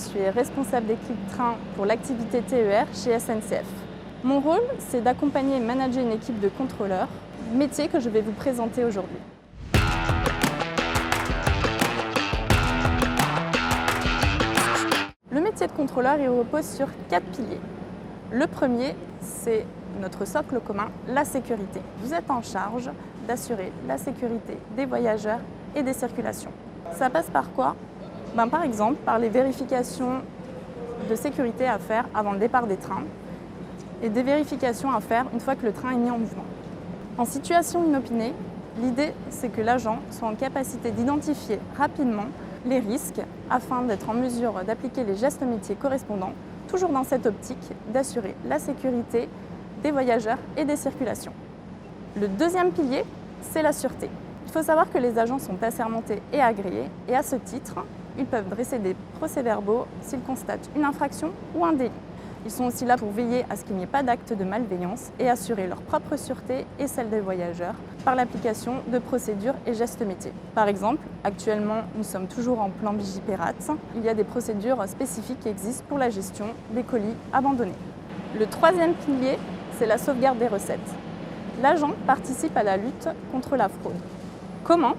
suis responsable d'équipe train pour l'activité TER chez SNCF. Mon rôle, c'est d'accompagner et manager une équipe de contrôleurs, métier que je vais vous présenter aujourd'hui. Le métier de contrôleur, il repose sur 4 piliers. Le premier, c'est notre socle commun, la sécurité. Vous êtes en charge d'assurer la sécurité des voyageurs et des circulations. Ça passe par quoi? Par exemple, par les vérifications de sécurité à faire avant le départ des trains et des vérifications à faire une fois que le train est mis en mouvement. En situation inopinée, l'idée, c'est que l'agent soit en capacité d'identifier rapidement les risques afin d'être en mesure d'appliquer les gestes métiers correspondants, toujours dans cette optique d'assurer la sécurité des voyageurs et des circulations. Le deuxième pilier, c'est la sûreté. Il faut savoir que les agents sont assermentés et agréés et à ce titre, ils peuvent dresser des procès-verbaux s'ils constatent une infraction ou un délit. Ils sont aussi là pour veiller à ce qu'il n'y ait pas d'acte de malveillance et assurer leur propre sûreté et celle des voyageurs par l'application de procédures et gestes métiers. Par exemple, actuellement, nous sommes toujours en plan Vigipirate. Il y a des procédures spécifiques qui existent pour la gestion des colis abandonnés. Le troisième pilier, c'est la sauvegarde des recettes. L'agent participe à la lutte contre la fraude. Comment?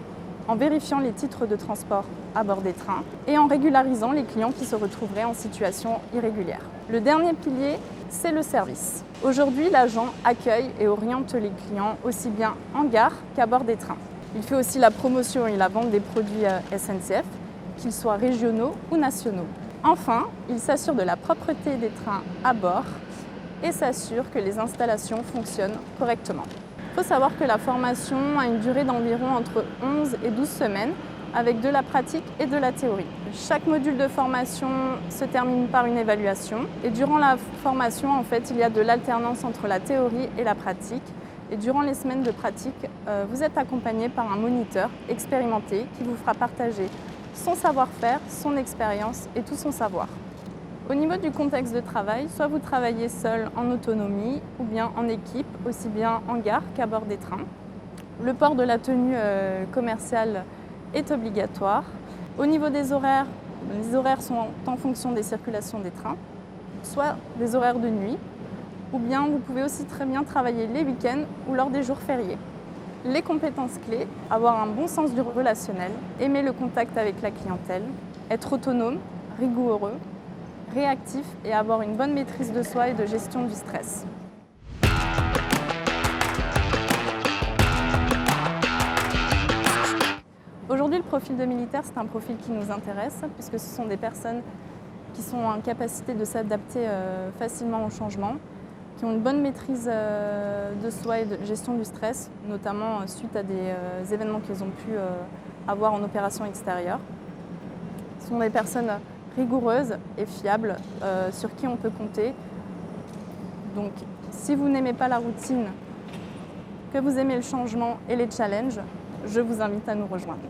En vérifiant les titres de transport à bord des trains et en régularisant les clients qui se retrouveraient en situation irrégulière. Le dernier pilier, c'est le service. Aujourd'hui, l'agent accueille et oriente les clients aussi bien en gare qu'à bord des trains. Il fait aussi la promotion et la vente des produits SNCF, qu'ils soient régionaux ou nationaux. Enfin, il s'assure de la propreté des trains à bord et s'assure que les installations fonctionnent correctement. Il faut savoir que la formation a une durée d'environ entre 11 et 12 semaines avec de la pratique et de la théorie. Chaque module de formation se termine par une évaluation et durant la formation, il y a de l'alternance entre la théorie et la pratique. Et durant les semaines de pratique, vous êtes accompagné par un moniteur expérimenté qui vous fera partager son savoir-faire, son expérience et tout son savoir. Au niveau du contexte de travail, soit vous travaillez seul en autonomie ou bien en équipe, aussi bien en gare qu'à bord des trains. Le port de la tenue commerciale est obligatoire. Au niveau des horaires, les horaires sont en fonction des circulations des trains, soit des horaires de nuit, ou bien vous pouvez aussi très bien travailler les week-ends ou lors des jours fériés. Les compétences clés, avoir un bon sens du relationnel, aimer le contact avec la clientèle, être autonome, rigoureux, réactif et avoir une bonne maîtrise de soi et de gestion du stress. Aujourd'hui, le profil de militaire, c'est un profil qui nous intéresse puisque ce sont des personnes qui sont en capacité de s'adapter facilement au changement, qui ont une bonne maîtrise de soi et de gestion du stress, notamment suite à des événements qu'ils ont pu avoir en opération extérieure. Ce sont des personnes rigoureuses et fiables sur qui on peut compter. Donc, si vous n'aimez pas la routine, que vous aimez le changement et les challenges, je vous invite à nous rejoindre.